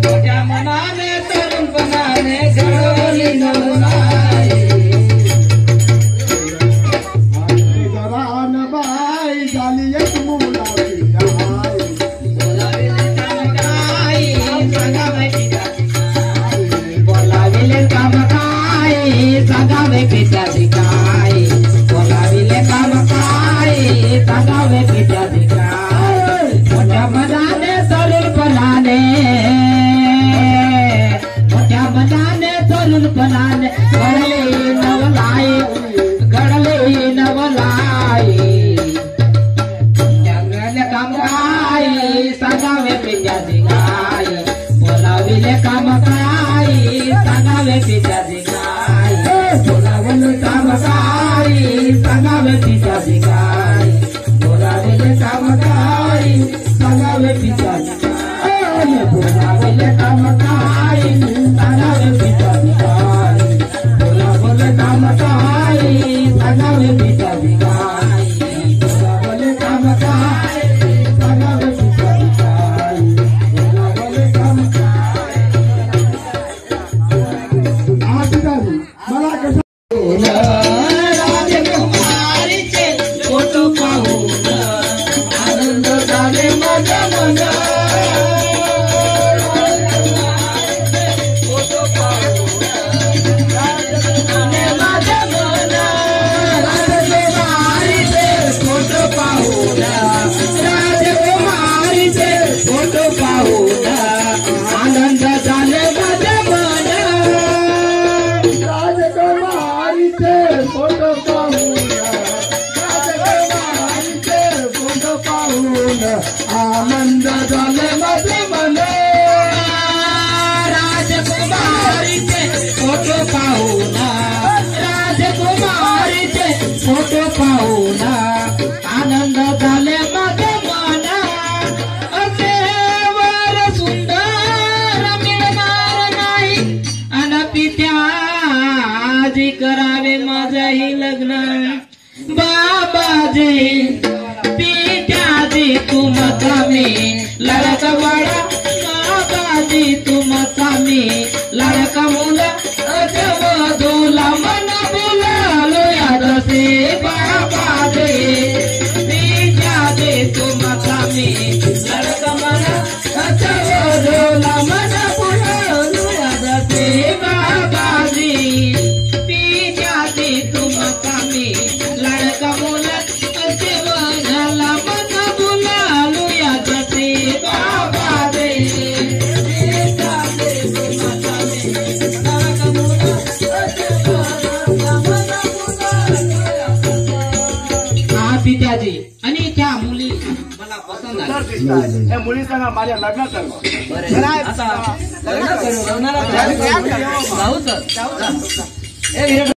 मोठ्या मनाने तरुणपणाने घडवली नवलाई बाई झाली एक मुलाची बोलाविले काम काय सांगावे पित्याची काय बोलाविले काम काय सांगावे पित्याची काय मोठ्या मनाने तरुणपणाने मोठ्या मनाने तरुणपणाने घडले नवलाई जंगल काम काय सांगावे पित्याची काय बोलाविले काम काय सांगावे पित्याची काय बोलाविले काम काय सांगावे पित्याची काय बोलाविले काम काय सांगावे पित्याची काय बोलाविले काम काय सांगावे पित्याची काय बोलाविले काम काय सांगावे पित्याची काय बोलाविले काम काय सांगावे पित्याची काय बोलाविले काम मला कसं राजकुमारीचे फोटो पाहून आनंद झाले माझ्या फोटो पाहून माझ्या राजकुमारीचे फोटो पाहून राजकुमारीचे फोटो पाहून आनंद झाले माझ्या राजकुमारीचे फोटो पाहून राजकुमारीचे फोटो पाहून आनंद झाले माझे मन राजकुमारीचे फोटो पाहून राजकुमारीचे फोटो पाहून आनंद झाले माझे मन देवर सुंदर मिळणार नाही आणि पित्याजी करावे माझंही लग्न बाबाजी पित्याजी तुम कमी लड़का बड़ा बाबाजी तुम कमी लड़का मुला धोला मन बुलालो याद से बाबाजी पित्याजी तुम कमी लड़का मना धोला मन बुलालो याद से बाबाजी पित्याजी तुम कमी लड़का मुला झाला मन बुलालो याद से बाबाजी पित्याजी आणि त्या मुली मला पसंत आल्या मुली सांगा माझ्या लग्न कर आता लग्न करू